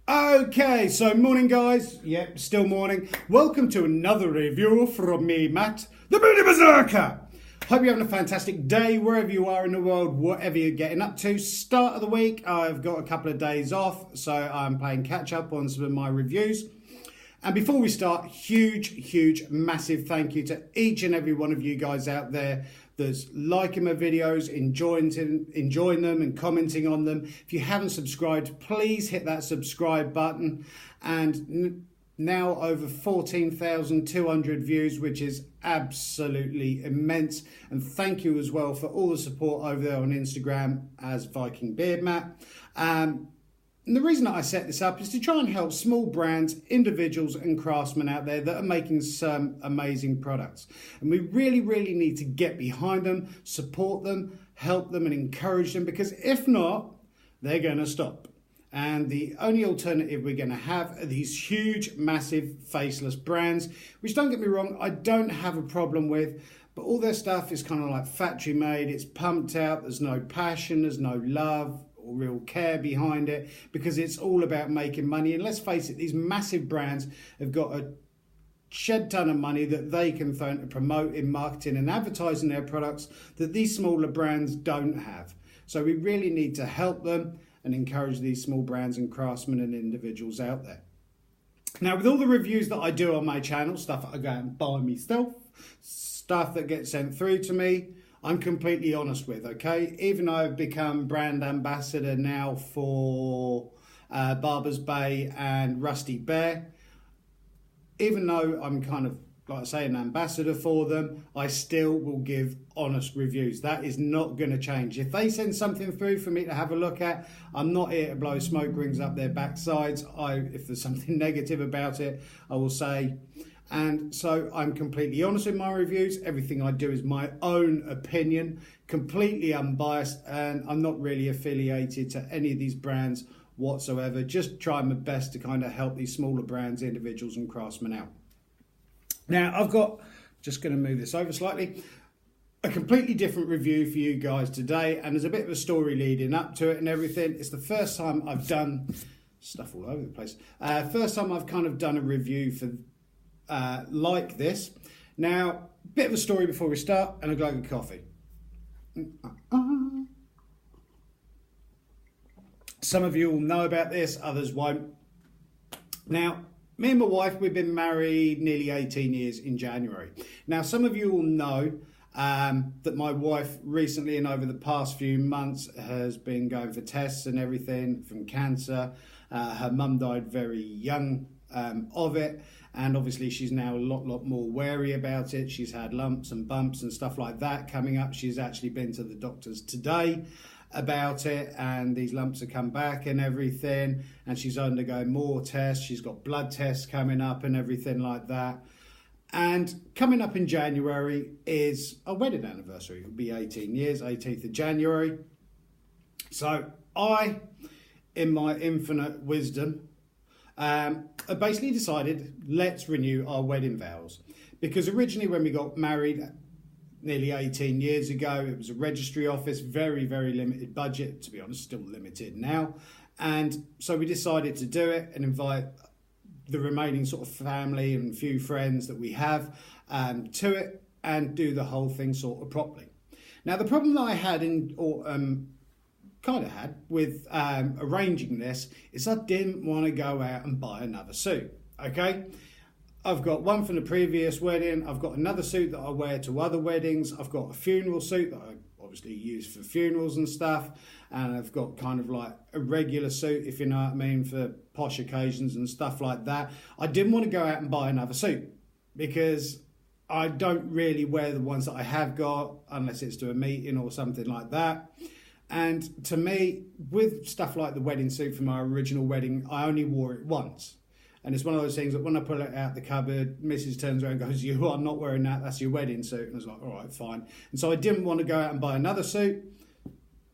Okay, so morning guys. Yep, still morning. Welcome to another review from me, Matt, the Beauty Berserker. Hope you're having a fantastic day wherever you are in the world, whatever you're getting up to. Start of the week, I've got a couple of days off, so I'm playing catch up on some of my reviews. And before we start, huge, massive thank you to each and every one of you guys out there that's liking my videos, enjoying them and commenting on them. If you haven't subscribed, please hit that subscribe button. And now over 14,200 views, which is absolutely immense. And thank you as well for all the support over there on Instagram as Viking Beard Matt. And the reason that I set this up is to try and help small brands, individuals and craftsmen out there that are making some amazing products. And we really need to get behind them, support them, help them and encourage them, because if not, they're going to stop. And the only alternative we're going to have are these huge, massive, faceless brands, which, don't get me wrong, I don't have a problem with, but all their stuff is kind of like factory made, it's pumped out, there's no passion, there's no love or real care behind it, because it's all about making money. And let's face it, these massive brands have got a shed ton of money that they can throw into promoting, marketing and advertising their products that these smaller brands don't have. So we really need to help them and encourage these small brands and craftsmen and individuals out there. Now, with all the reviews that I do on my channel, stuff that I go and buy myself, stuff that gets sent through to me, I'm completely honest with, okay? Even though I've become brand ambassador now for Barber's Bay and Rusty Bear, even though I'm kind of, like I say, an ambassador for them, I still will give honest reviews. That is not going to change. If they send something through for me to have a look at, I'm not here to blow smoke rings up their backsides. If there's something negative about it, I will say. And so I'm completely honest in my reviews. Everything I do is my own opinion, completely unbiased, and I'm not really affiliated to any of these brands whatsoever. Just trying my best to kind of help these smaller brands, individuals and craftsmen out. Now I've got, just going to move this over slightly, a completely different review for you guys today, and there's a bit of a story leading up to it and everything. It's the first time I've done stuff all over the place. First time I've kind of done a review for like this. Now, bit of a story before we start, and a glug of coffee. Some of you will know about this, others won't. Now, me and my wife, we've been married nearly 18 years in January. Now, some of you will know that my wife recently and over the past few months has been going for tests and everything from cancer. Her mum died very young of it, and obviously she's now a lot more wary about it. She's had lumps and bumps and stuff like that coming up. She's actually been to the doctors today about it, and these lumps have come back and everything, and she's undergoing more tests. She's got blood tests coming up and everything like that. And coming up in January is a wedding anniversary. It'll be 18 years, 18th of January. So I, in my infinite wisdom, I basically decided, let's renew our wedding vows. Because originally when we got married nearly 18 years ago, it was a registry office, very limited budget, to be honest, still limited now. And so we decided to do it and invite the remaining sort of family and few friends that we have to it, and do the whole thing sort of properly. Now, the problem that I had with arranging this is I didn't want to go out and buy another suit. Okay, I've got one from the previous wedding, I've got another suit that I wear to other weddings, I've got a funeral suit that I obviously use for funerals and stuff, and I've got kind of like a regular suit, if you know what I mean, for posh occasions and stuff like that. I didn't want to go out and buy another suit because I don't really wear the ones that I have got unless it's to a meeting or something like that. And to me, with stuff like the wedding suit from my original wedding, I only wore it once. And it's one of those things that when I pull it out the cupboard, Mrs. turns around and goes, "You are not wearing that, that's your wedding suit." And I was like, all right, fine. And so I didn't want to go out and buy another suit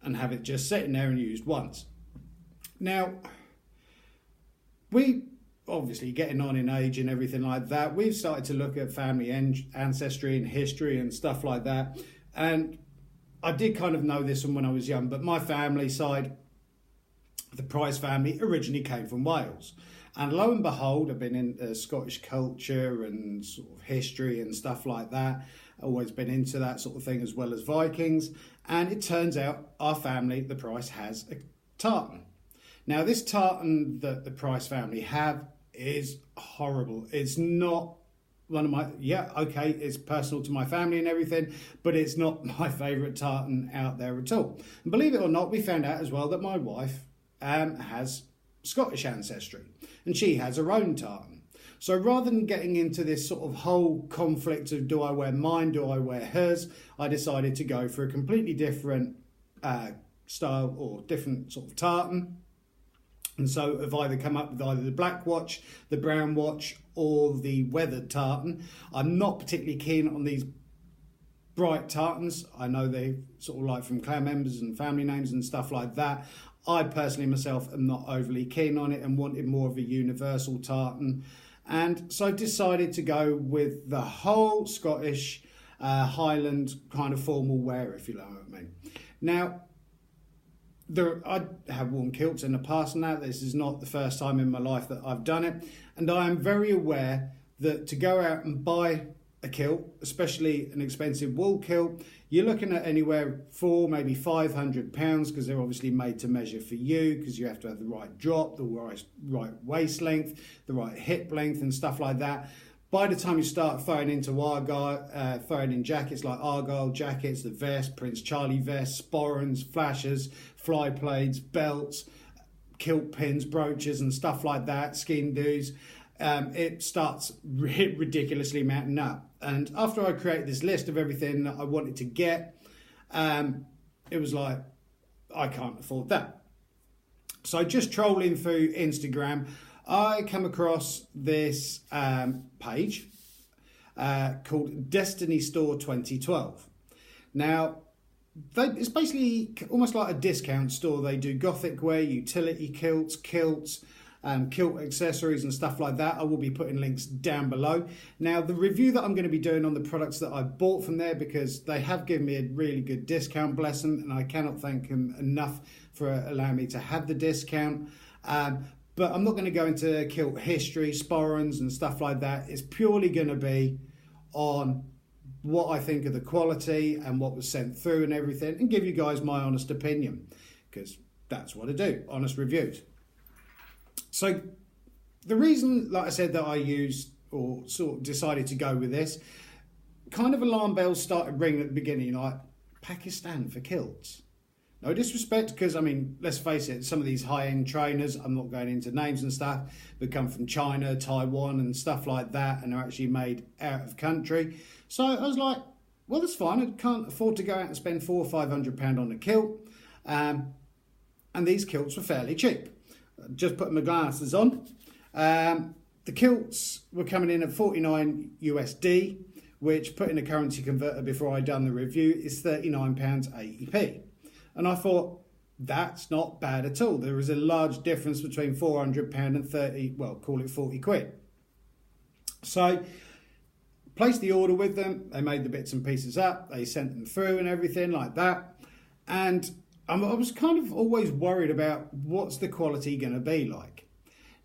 and have it just sitting there and used once. Now, we obviously getting on in age and everything like that, we've started to look at family ancestry and history and stuff like that. And I did kind of know this from when I was young, but my family side the Price family originally came from Wales. And lo and behold, I've been into Scottish culture and sort of history and stuff like that. Always been into that sort of thing, as well as Vikings. And it turns out our family, the Price, has a tartan. Now, this tartan that the Price family have is horrible. It's not one of my, it's personal to my family and everything, but it's not my favourite tartan out there at all. And believe it or not, we found out as well that my wife has Scottish ancestry, and she has her own tartan. So rather than getting into this sort of whole conflict of do I wear mine, do I wear hers, I decided to go for a completely different style or different sort of tartan. And so I've either come up with either the black watch, the brown watch, or the weathered tartan. I'm not particularly keen on these bright tartans. I know they sort of like from clan members and family names and stuff like that. I personally myself am not overly keen on it and wanted more of a universal tartan. And so I decided to go with the whole Scottish Highland kind of formal wear, if you know what I mean. Now, I have worn kilts in the past now. This is not the first time in my life that I've done it. And I am very aware that to go out and buy a kilt, especially an expensive wool kilt, you're looking at anywhere maybe £500, because they're obviously made to measure for you, because you have to have the right drop, the right waist length, the right hip length and stuff like that. By the time you start throwing into Argyle, throwing in jackets like Argyle jackets, the vest, Prince Charlie vests, sporrans, flashers, fly plaids, belts, kilt pins, brooches and stuff like that, skin doos, it starts ridiculously mounting up. And after I created this list of everything that I wanted to get, it was like, I can't afford that. So just trolling through Instagram, I come across this page called Destiny Store 2012. Now, it's basically almost like a discount store. They do gothic wear, utility kilts, kilt accessories and stuff like that. I will be putting links down below. Now, the review that I'm going to be doing on the products that I bought from there, because they have given me a really good discount, bless them, and I cannot thank them enough for allowing me to have the discount. But I'm not going to go into kilt history, sporrans and stuff like that. It's purely going to be on what I think of the quality and what was sent through and everything, and give you guys my honest opinion, because that's what I do, honest reviews. So the reason, like I said, that I used or sort of decided to go with this, kind of alarm bells started ringing at the beginning, like Pakistan for kilts. No disrespect, because, I mean, let's face it, some of these high-end trainers, I'm not going into names and stuff, but come from China, Taiwan and stuff like that, and are actually made out of country. So I was like, well, that's fine. I can't afford to go out and spend £400 or £500 on a kilt. And these kilts were fairly cheap. Just putting my glasses on. The kilts were coming in at 49 USD, which, put in a currency converter before I'd done the review, is £39.80p. And I thought, that's not bad at all. There is a large difference between £400 and call it 40 quid. So, placed the order with them. They made the bits and pieces up. They sent them through and everything like that. And I was kind of always worried about what's the quality going to be like.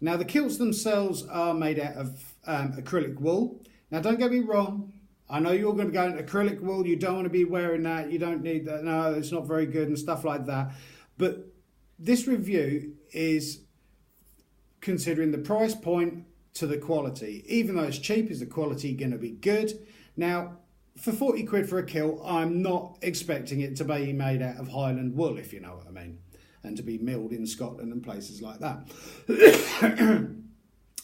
Now, the kilts themselves are made out of acrylic wool. Now, don't get me wrong. I know you're going to go into acrylic wool. You don't want to be wearing that. You don't need that. No, it's not very good and stuff like that. But this review is considering the price point to the quality. Even though it's cheap, is the quality going to be good? Now, for 40 quid for a kilt, I'm not expecting it to be made out of Highland wool, if you know what I mean, and to be milled in Scotland and places like that.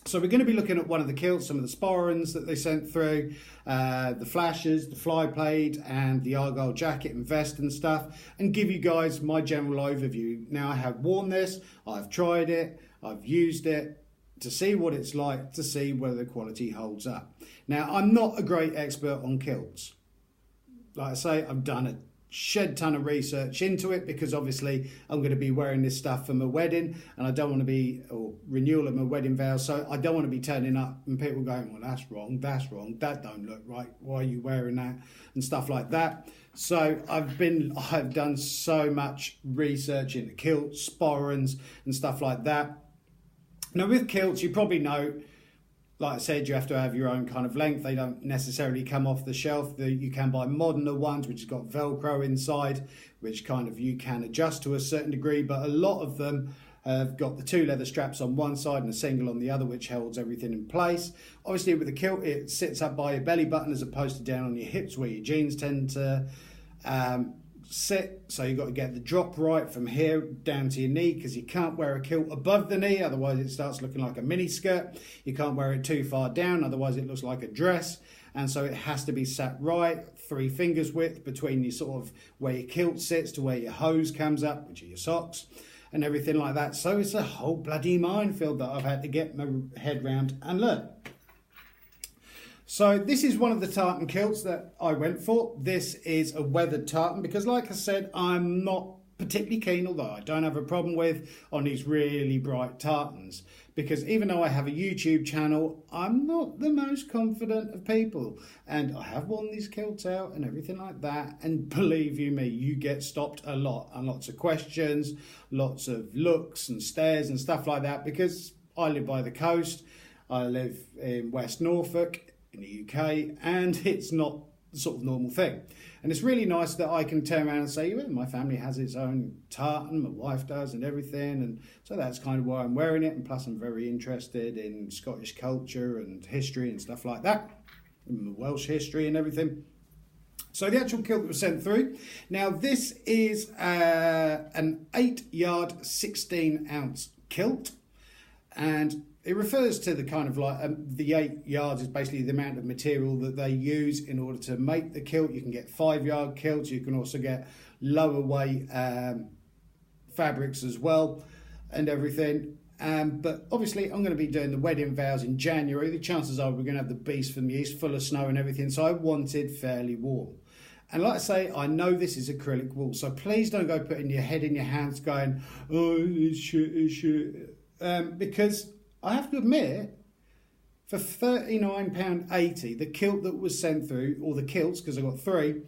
So we're going to be looking at one of the kilts, some of the sporrans that they sent through, the flashers, the fly plaid, and the Argyle jacket and vest and stuff, and give you guys my general overview. Now, I have worn this, I've tried it, I've used it to see what it's like, to see whether the quality holds up. Now, I'm not a great expert on kilts. Like I say, I've done a shed ton of research into it, because obviously I'm going to be wearing this stuff for my wedding, and I don't want to be, or renewal of my wedding vows, so I don't want to be turning up and people going, well, that's wrong, that don't look right, why are you wearing that, and stuff like that. So I've done so much research into kilts, sporrans and stuff like that. Now with kilts, you probably know, like I said, you have to have your own kind of length. They don't necessarily come off the shelf. You can buy moderner ones, which has got Velcro inside, which kind of you can adjust to a certain degree. But a lot of them have got the two leather straps on one side and a single on the other, which holds everything in place. Obviously, with the kilt, it sits up by your belly button as opposed to down on your hips where your jeans tend to sit. So you've got to get the drop right from here down to your knee, because you can't wear a kilt above the knee, otherwise it starts looking like a mini skirt. You can't wear it too far down, otherwise it looks like a dress. And so it has to be sat right, 3 fingers width between your sort of where your kilt sits to where your hose comes up, which are your socks and everything like that. So it's a whole bloody minefield that I've had to get my head round and learn. So this is one of the tartan kilts that I went for. This is a weathered tartan because, like I said, I'm not particularly keen, although I don't have a problem with, on these really bright tartans. Because even though I have a YouTube channel, I'm not the most confident of people. And I have worn these kilts out and everything like that. And believe you me, you get stopped a lot. And lots of questions, lots of looks and stares and stuff like that. Because I live by the coast. I live in West Norfolk in the UK, and it's not the sort of normal thing. And it's really nice that I can turn around and say, well, my family has its own tartan, my wife does, and everything, and so that's kind of why I'm wearing it. And plus I'm very interested in Scottish culture and history and stuff like that, and Welsh history and everything. So the actual kilt that was sent through, now this is an 8-yard 16 ounce kilt, and it refers to the kind of like, the 8 yards is basically the amount of material that they use in order to make the kilt. You can get 5-yard kilts. You can also get lower weight fabrics as well and everything. But obviously I'm going to be doing the wedding vows in January. The chances are we're going to have the beast from the east full of snow and everything. So I wanted fairly warm. And like I say, I know this is acrylic wool. So please don't go putting your head in your hands going, oh, it's shit, it's shit. Because I have to admit, for £39.80, the kilt that was sent through, or the kilts, because I got 3,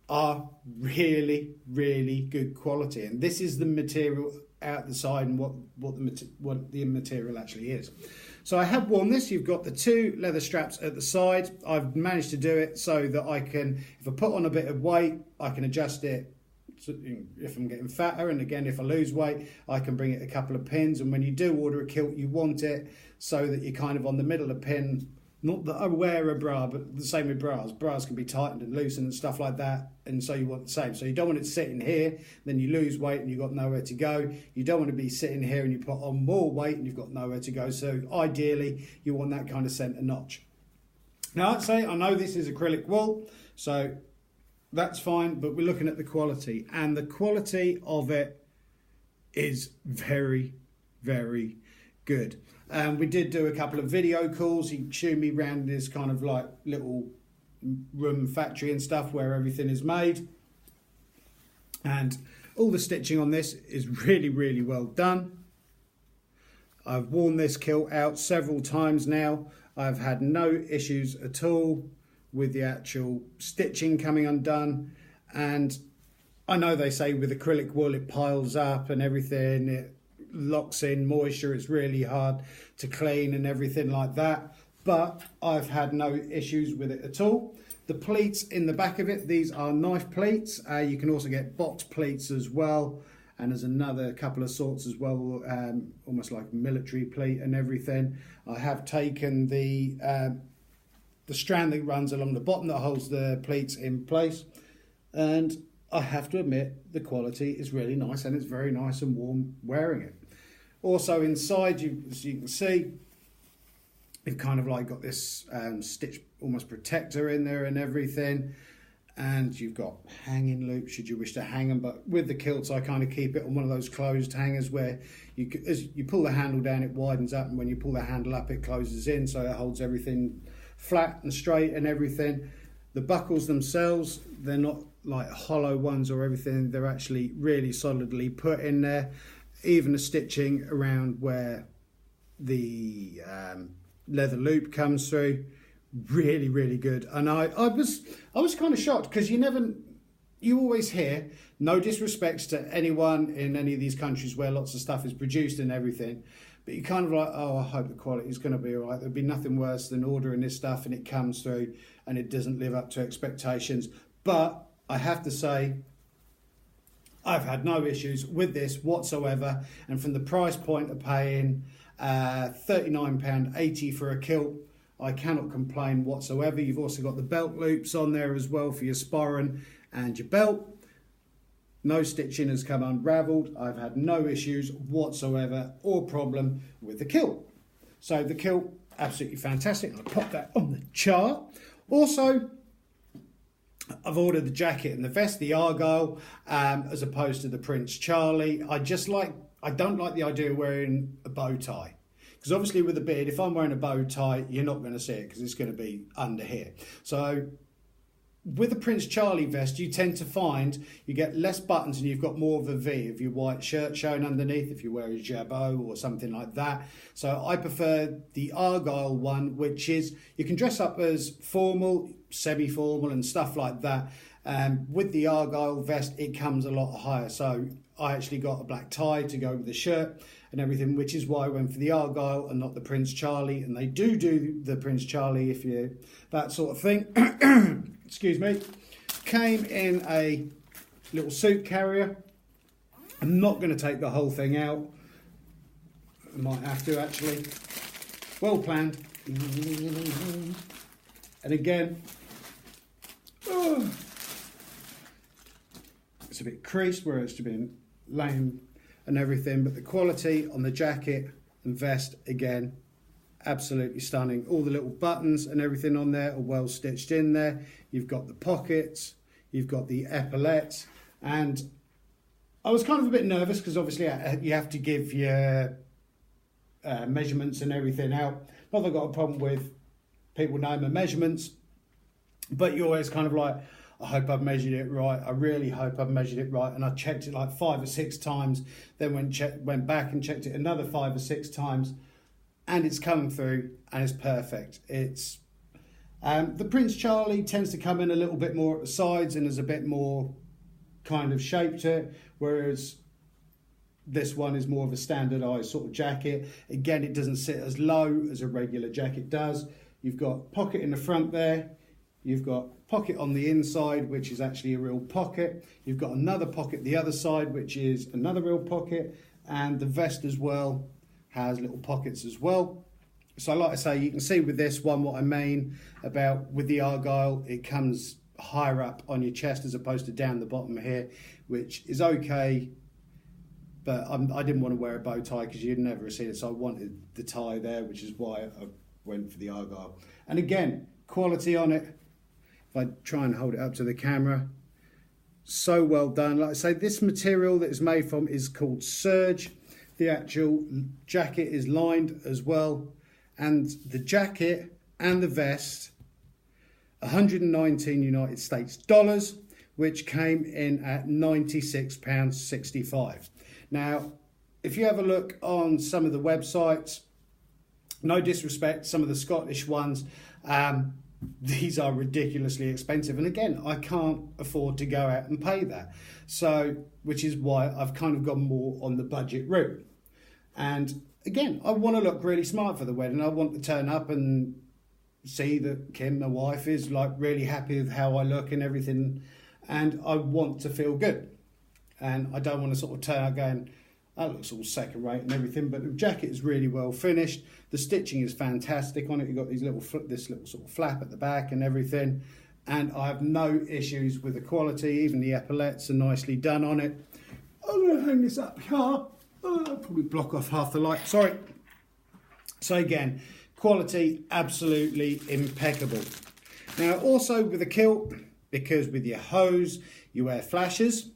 are really, really good quality. And this is the material out the side and what the material actually is. So I have worn this. You've got the 2 leather straps at the side. I've managed to do it so that I can, if I put on a bit of weight, I can adjust it. So if I'm getting fatter, and again if I lose weight, I can bring it a couple of pins. And when you do order a kilt, you want it so that you're kind of on the middle of the pin. Not that I wear a bra, but the same with bras. Bras can be tightened and loosened and stuff like that, and so you want the same. So you don't want it sitting here, then you lose weight and you've got nowhere to go. You don't want to be sitting here and you put on more weight and you've got nowhere to go. So ideally, you want that kind of centre notch. Now, I'd say I know this is acrylic wool, so that's fine, but we're looking at the quality, and the quality of it is very, very good. We did do a couple of video calls. He showed me around this kind of like little room factory and stuff where everything is made, and all the stitching on this is really, really well done. I've worn this kilt out several times now. I've had no issues at all with the actual stitching coming undone. And I know they say with acrylic wool it piles up and everything, it locks in moisture, it's really hard to clean and everything like that, but I've had no issues with it at all. The pleats in the back of it, these are knife pleats. You can also get box pleats as well, and there's another couple of sorts as well, almost like military pleat and everything. I have taken the strand that runs along the bottom that holds the pleats in place, and I have to admit the quality is really nice, and it's very nice and warm wearing it. Also inside, as you can see, you've kind of like got this stitch almost protector in there and everything, and you've got hanging loops should you wish to hang them, but with the kilts I kind of keep it on one of those closed hangers where as you pull the handle down it widens up, and when you pull the handle up it closes in, so it holds everything flat and straight and everything. The buckles themselves, they're not like hollow ones or everything, they're actually really solidly put in there. Even the stitching around where the leather loop comes through, really, really good. And I was kind of shocked, because you never you always hear, no disrespect to anyone in any of these countries where lots of stuff is produced and everything, but you're kind of like, oh, I hope the quality is going to be all right. There'll be nothing worse than ordering this stuff and it comes through and it doesn't live up to expectations. But I have to say, I've had no issues with this whatsoever. And from the price point of paying £39.80 for a kilt, I cannot complain whatsoever. You've also got the belt loops on there as well for your sporran and your belt. No stitching has come unravelled. I've had no issues whatsoever or problem with the kilt. So the kilt, absolutely fantastic. I'll pop that on the chart. Also, I've ordered the jacket and the vest, the Argyle, as opposed to the Prince Charlie. I don't like the idea of wearing a bow tie. Because obviously with a beard, if I'm wearing a bow tie, you're not going to see it because it's going to be under here. So with the Prince Charlie vest, you tend to find you get less buttons and you've got more of a V of your white shirt showing underneath if you wear a jabot or something like that. So I prefer the Argyle one, which is, you can dress up as formal, semi-formal and stuff like that. With the Argyle vest, it comes a lot higher. So I actually got a black tie to go with the shirt and everything, which is why I went for the Argyle and not the Prince Charlie. And they do the Prince Charlie if you that sort of thing. Excuse me. Came in a little suit carrier. I'm not going to take the whole thing out. I might have to actually. Well planned. And again, it's a bit creased where it's been laying and everything, but the quality on the jacket and vest, again, absolutely stunning. All the little buttons and everything on there are well stitched in there. You've got the pockets, you've got the epaulettes, and I was kind of a bit nervous because obviously you have to give your measurements and everything out. Not that I've got a problem with people knowing my measurements, but you're always kind of like, I hope I've measured it right. I really hope I've measured it right. And I checked it like 5 or 6 times, then went back and checked it another 5 or 6 times, and it's come through and it's perfect. It's the Prince Charlie tends to come in a little bit more at the sides and there's a bit more kind of shape to it, whereas this one is more of a standardised sort of jacket. Again, it doesn't sit as low as a regular jacket does. You've got pocket in the front there. You've got pocket on the inside, which is actually a real pocket. You've got another pocket the other side, which is another real pocket. And the vest as well has little pockets as well. So like I say, you can see with this one what I mean about with the Argyle, it comes higher up on your chest as opposed to down the bottom here, which is okay. But I didn't want to wear a bow tie because you'd never see it. So I wanted the tie there, which is why I went for the Argyle. And again, quality on it. If I try and hold it up to the camera, so well done. Like I say, this material that it's made from is called serge. The actual jacket is lined as well, and the jacket and the vest, 119 United States dollars, which came in at £96.65. Now, if you have a look on some of the websites, no disrespect, some of the Scottish ones, these are ridiculously expensive, and again, I can't afford to go out and pay that. So, which is why I've kind of gone more on the budget route. And again, I want to look really smart for the wedding. I want to turn up and see that Kim, my wife, is like really happy with how I look and everything, and I want to feel good. And I don't want to sort of turn out going, that looks all second rate and everything, but the jacket is really well finished. The stitching is fantastic on it. You've got these this little sort of flap at the back and everything. And I have no issues with the quality. Even the epaulettes are nicely done on it. I'm going to hang this up here. I'll probably block off half the light. Sorry. So again, quality absolutely impeccable. Now also with the kilt, because with your hose, you wear flashes.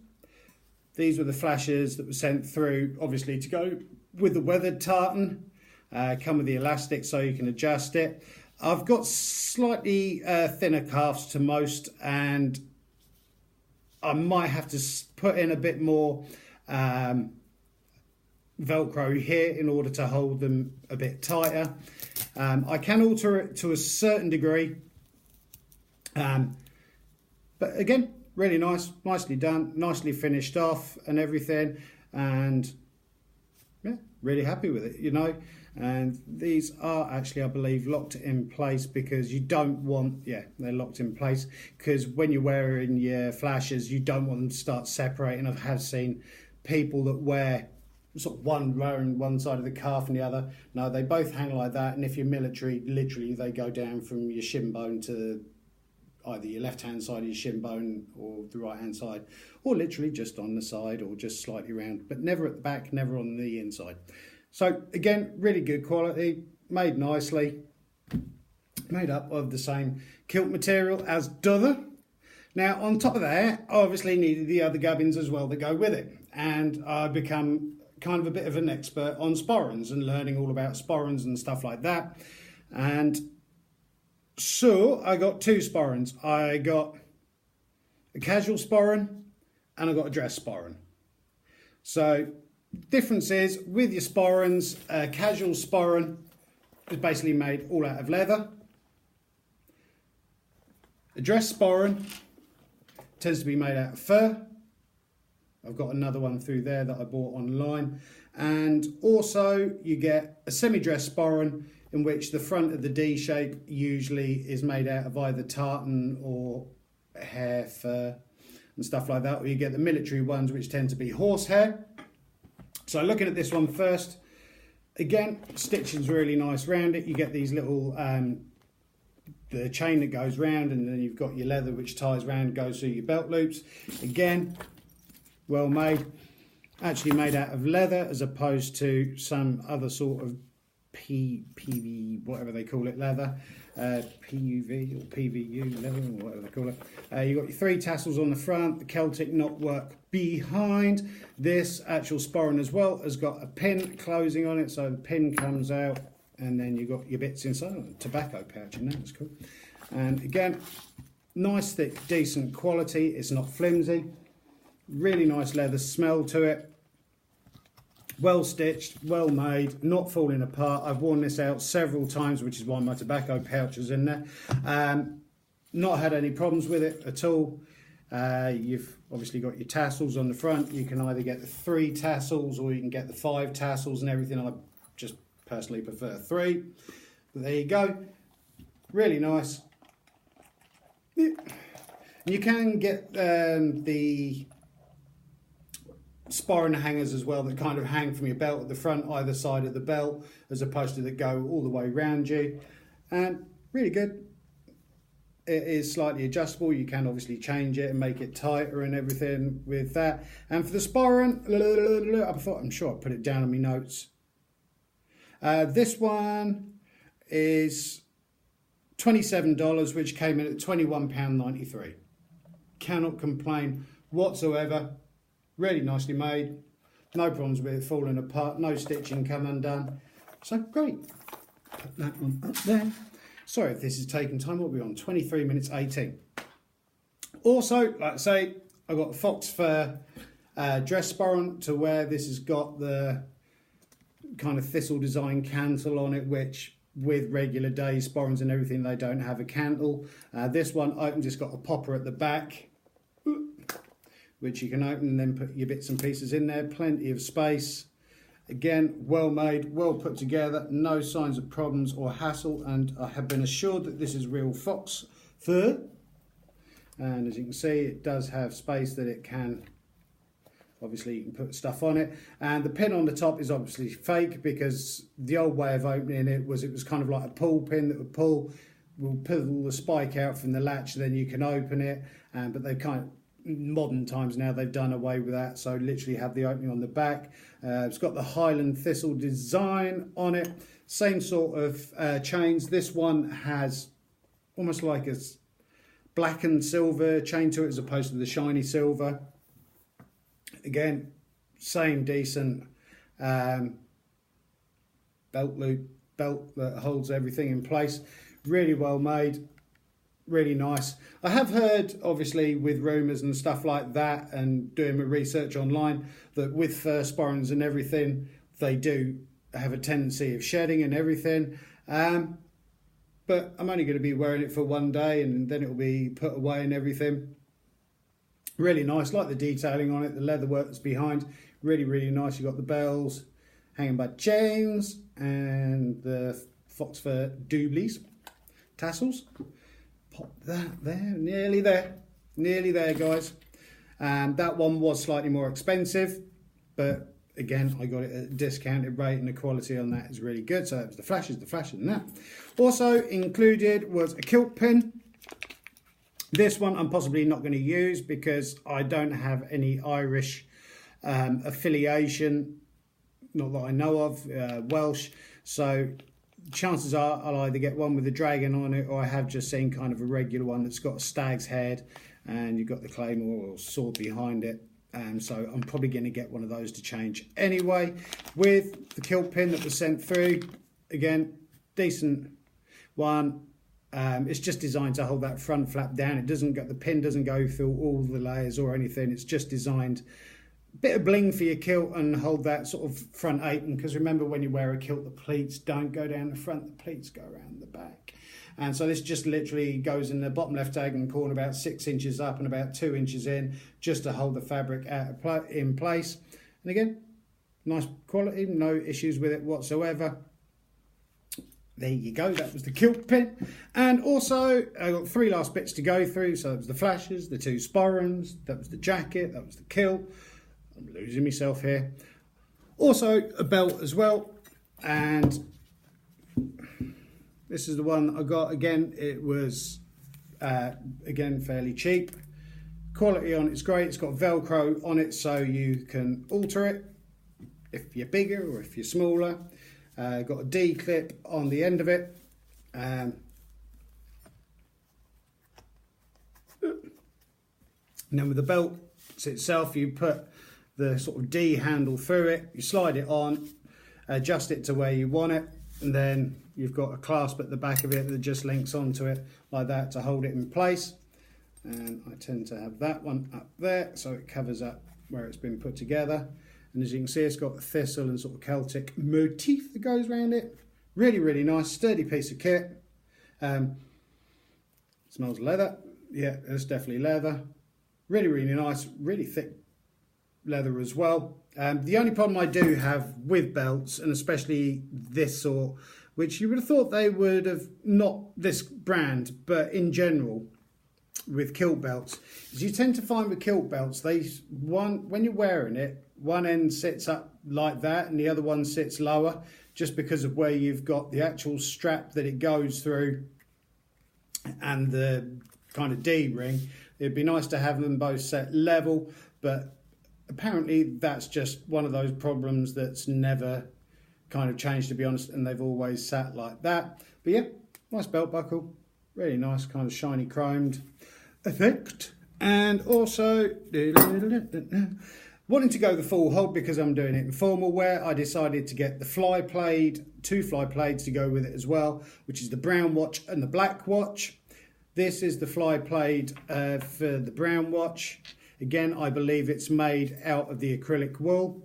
These were the flashes that were sent through, obviously, to go with the weathered tartan. Come with the elastic so you can adjust it. I've got slightly thinner calves to most, and I might have to put in a bit more Velcro here in order to hold them a bit tighter. I can alter it to a certain degree. But again, really nice, nicely done, nicely finished off and everything, and yeah, really happy with it, you know. And these are actually, I believe, locked in place because you don't want, yeah, they're locked in place because when you're wearing your flashes, you don't want them to start separating. I have seen people that wear sort of one wearing one side of the calf and the other. No, they both hang like that, and if you're military, literally they go down from your shin bone to either your left hand side of your shin bone or the right hand side, or literally just on the side or just slightly round, but never at the back, never on the inside. So again, really good quality, made nicely, made up of the same kilt material as Dother. Now on top of that, I obviously needed the other gubbins as well that go with it, and I've become kind of a bit of an expert on sporrans and learning all about sporrans and stuff like that. And so I got two sporrans. I got a casual sporran and I got a dress sporran. So difference is with your sporrans, a casual sporran is basically made all out of leather. A dress sporran tends to be made out of fur. I've got another one through there that I bought online. And also you get a semi-dress sporran in which the front of the D shape usually is made out of either tartan or hair, fur and stuff like that. Or you get the military ones which tend to be horsehair. So looking at this one first, again, stitching's really nice around it. You get these little, the chain that goes round, and then you've got your leather which ties round, goes through your belt loops. Again, well made, actually made out of leather as opposed to some other sort of PV, whatever they call it, leather, PUV or PVU leather, or whatever they call it. You've got your three tassels on the front, the Celtic knotwork behind. This actual sporran as well has got a pin closing on it, so the pin comes out, and then you've got your bits inside, a tobacco pouch in there, that's cool. And again, nice, thick, decent quality, it's not flimsy. Really nice leather smell to it. Well stitched, well made, not falling apart. I've worn this out several times, which is why my tobacco pouch is in there. Not had any problems with it at all. You've obviously got your tassels on the front. You can either get the 3 tassels or you can get the 5 tassels and everything. I just personally prefer 3. But there you go. Really nice. You can get the sporran hangers as well that kind of hang from your belt at the front, either side of the belt, as opposed to that go all the way around you. And really good. It is slightly adjustable. You can obviously change it and make it tighter and everything with that. And for the sporran, I'm sure I put it down on my notes. This one is $27, which came in at £21.93. Cannot complain whatsoever. Really nicely made. No problems with it falling apart. No stitching come undone. So great. Put that one up there. Sorry if this is taking time. What are we on? 23 minutes 18. Also, like I say, I've got a fox fur dress sporran to wear. This has got the kind of thistle design cantle on it, which with regular day sporrans and everything, they don't have a cantle. This one opens, it's got a popper at the back, which you can open and then put your bits and pieces in there. Plenty of space. Again, well made, well put together, no signs of problems or hassle, and I have been assured that this is real fox fur. And as you can see, it does have space that it can, obviously you can put stuff on it. And the pin on the top is obviously fake, because the old way of opening it was kind of like a pull pin that would pull the spike out from the latch, then you can open it. But they've kind of, modern times now, they've done away with that, so literally have the opening on the back. It's got the Highland thistle design on it, same sort of chains. This one has almost like a black and silver chain to it as opposed to the shiny silver. Again, same decent belt loop belt that holds everything in place. Really well made. Really nice. I have heard, obviously, with rumours and stuff like that, and doing my research online, that with fur sporrans and everything, they do have a tendency of shedding and everything. But I'm only going to be wearing it for one day, and then it will be put away and everything. Really nice, like the detailing on it, the leather work that's behind, really, really nice. You've got the bells hanging by chains and the fox fur doblies, tassels. Pop that there, nearly there, guys. That one was slightly more expensive, but again, I got it at a discounted rate and the quality on that is really good. So it was the flashes and that. Also included was a kilt pin. This one I'm possibly not going to use because I don't have any Irish affiliation, not that I know of, Welsh. So chances are I'll either get one with a dragon on it, or I have just seen kind of a regular one that's got a stag's head and you've got the claymore or sword behind it. So I'm probably going to get one of those to change anyway. With the kilt pin that was sent through, again, decent one. It's just designed to hold that front flap down. It doesn't the pin doesn't go through all the layers or anything. It's just designed a bit of bling for your kilt and hold that sort of front apron. Because remember, when you wear a kilt, the pleats don't go down the front. The pleats go around the back. And so this just literally goes in the bottom left-hand corner about 6 inches up and about 2 inches in, just to hold the fabric in place. And again, nice quality, no issues with it whatsoever. There you go, that was the kilt pin. And also, I got 3 last bits to go through. So that was the flashes, the 2 sporrans, that was the jacket, that was the kilt. I'm losing myself here. Also, a belt as well. And this is the one that I got. Again, it was, again, fairly cheap. Quality on it's great. It's got Velcro on it, so you can alter it if you're bigger or if you're smaller. Got a D clip on the end of it. And then with the belt itself, you put the sort of D handle through it, you slide it on, adjust it to where you want it, and then you've got a clasp at the back of it that just links onto it like that to hold it in place. And I tend to have that one up there, so it covers up where it's been put together. And as you can see, it's got a thistle and sort of Celtic motif that goes around it. Really, really nice, sturdy piece of kit. Smells leather. Yeah, it's definitely leather. Really, really nice, really thick leather as well. The only problem I do have with belts, and especially this sort, which you would have thought they would have, not this brand, but in general, with kilt belts, is you tend to find with kilt belts, when you're wearing it, one end sits up like that and the other one sits lower, just because of where you've got the actual strap that it goes through and the kind of D-ring. It'd be nice to have them both set level, but apparently that's just one of those problems that's never kind of changed, to be honest, and they've always sat like that. But yeah, nice belt buckle, really nice, kind of shiny chromed effect. And also, wanting to go the full hog because I'm doing it in formal wear, I decided to get the fly plaid, 2 fly plaids to go with it as well, which is the brown watch and the black watch. This is the fly plaid for the brown watch. Again, I believe it's made out of the acrylic wool.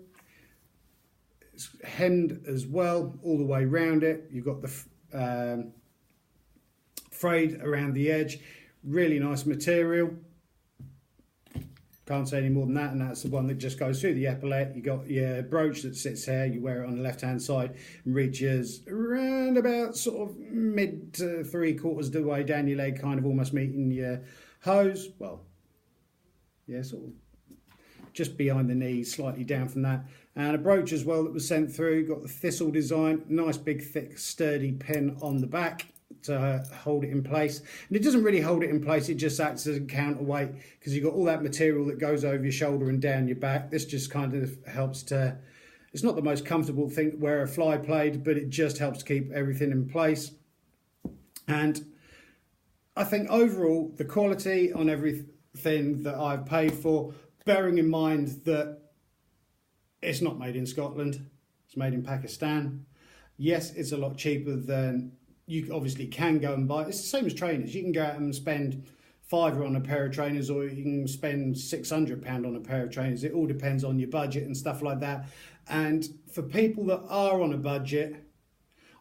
It's hemmed as well, all the way around it. You've got the frayed around the edge. Really nice material. Can't say any more than that, and that's the one that just goes through the epaulette. You got your brooch that sits here, you wear it on the left hand side and reaches around about sort of mid to 3/4 of the way down your leg, kind of almost meeting your hose. Well, yeah, sort of just behind the knees, slightly down from that. And a brooch as well that was sent through, got the thistle design, nice big thick sturdy pin on the back to hold it in place. And it doesn't really hold it in place, it just acts as a counterweight, because you've got all that material that goes over your shoulder and down your back. This just kind of helps to, it's not the most comfortable thing to wear a fly plaid, but it just helps to keep everything in place. And I think overall the quality on everything that I've paid for, bearing in mind that it's not made in Scotland, it's made in Pakistan. Yes, it's a lot cheaper than you obviously can go and buy. It's the same as trainers. You can go out and spend £5 on a pair of trainers, or you can spend £600 on a pair of trainers. It all depends on your budget and stuff like that. And for people that are on a budget,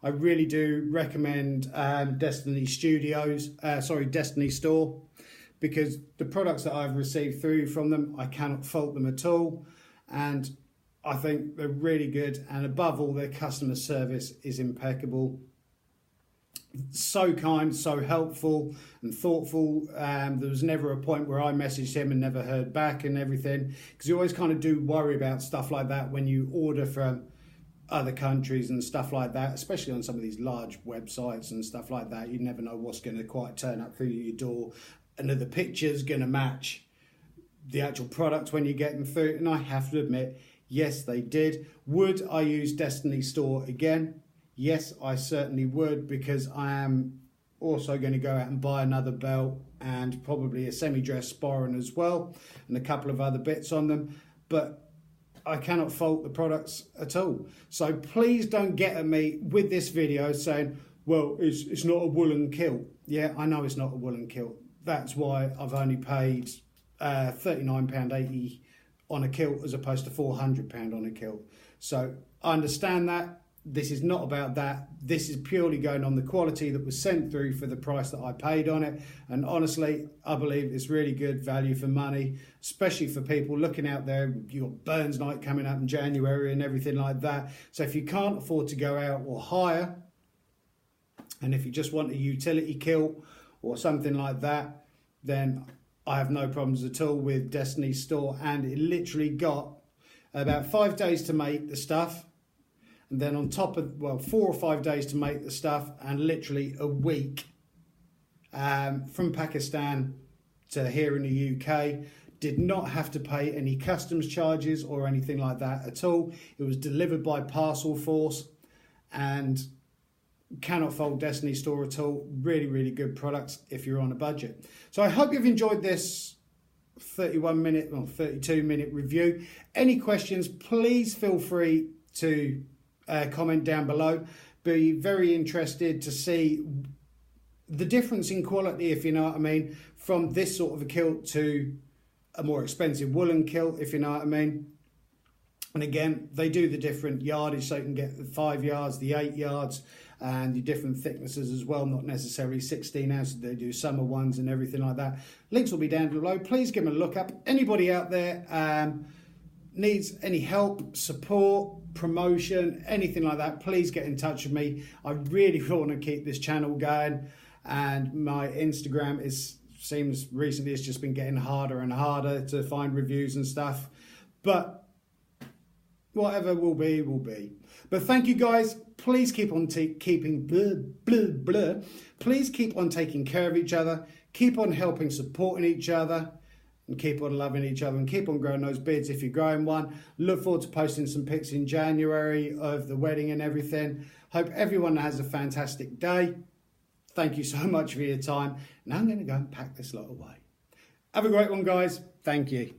I really do recommend Destiny Store, because the products that I've received through from them, I cannot fault them at all. And I think they're really good. And above all, their customer service is impeccable. So kind, so helpful and thoughtful. There was never a point where I messaged him and never heard back and everything, because you always kind of do worry about stuff like that when you order from other countries and stuff like that, especially on some of these large websites and stuff like that. You never know what's going to quite turn up through your door, and are the pictures going to match the actual product when you get them through. And I have to admit, yes, they did. Would I use Destiny Store again? Yes, I certainly would, because I am also going to go out and buy another belt and probably a semi-dress Sporran as well, and a couple of other bits on them. But I cannot fault the products at all. So please don't get at me with this video saying, well, it's not a woolen kilt. Yeah, I know it's not a woolen kilt. That's why I've only paid £39.80 on a kilt as opposed to £400 on a kilt. So I understand that. This is not about that. This is purely going on the quality that was sent through for the price that I paid on it. And honestly, I believe it's really good value for money, especially for people looking out there. You've got Burns Night coming up in January and everything like that. So if you can't afford to go out or hire, and if you just want a utility kilt or something like that, then I have no problems at all with Destiny Store. And it literally got about 5 days to make the stuff. And then on top of, 4 or 5 days to make the stuff, and literally a week from Pakistan to here in the UK. Did not have to pay any customs charges or anything like that at all. It was delivered by Parcel Force, and cannot fault Destiny Store at all. Really, really good products if you're on a budget. So I hope you've enjoyed this 32-minute review. Any questions, please feel free to comment down below. Be very interested to see the difference in quality, if you know what I mean, from this sort of a kilt to a more expensive woolen kilt, if you know what I mean. And again, they do the different yardage, so you can get the 5 yards, the 8 yards, and the different thicknesses as well, not necessarily 16 ounces. They do summer ones and everything like that. Links will be down below. Please give them a look up. Anybody out there needs any help, support, promotion, anything like that, please get in touch with me. I really want to keep this channel going, and my Instagram seems recently it's just been getting harder and harder to find reviews and stuff, but whatever will be will be. But thank you guys. Please keep on please keep on taking care of each other, keep on helping, supporting each other, and keep on loving each other, and keep on growing those beards if you're growing one. Look forward to posting some pics in January of the wedding and everything. Hope everyone has a fantastic day. Thank you so much for your time. Now I'm going to go and pack this lot away. Have a great one, guys. Thank you.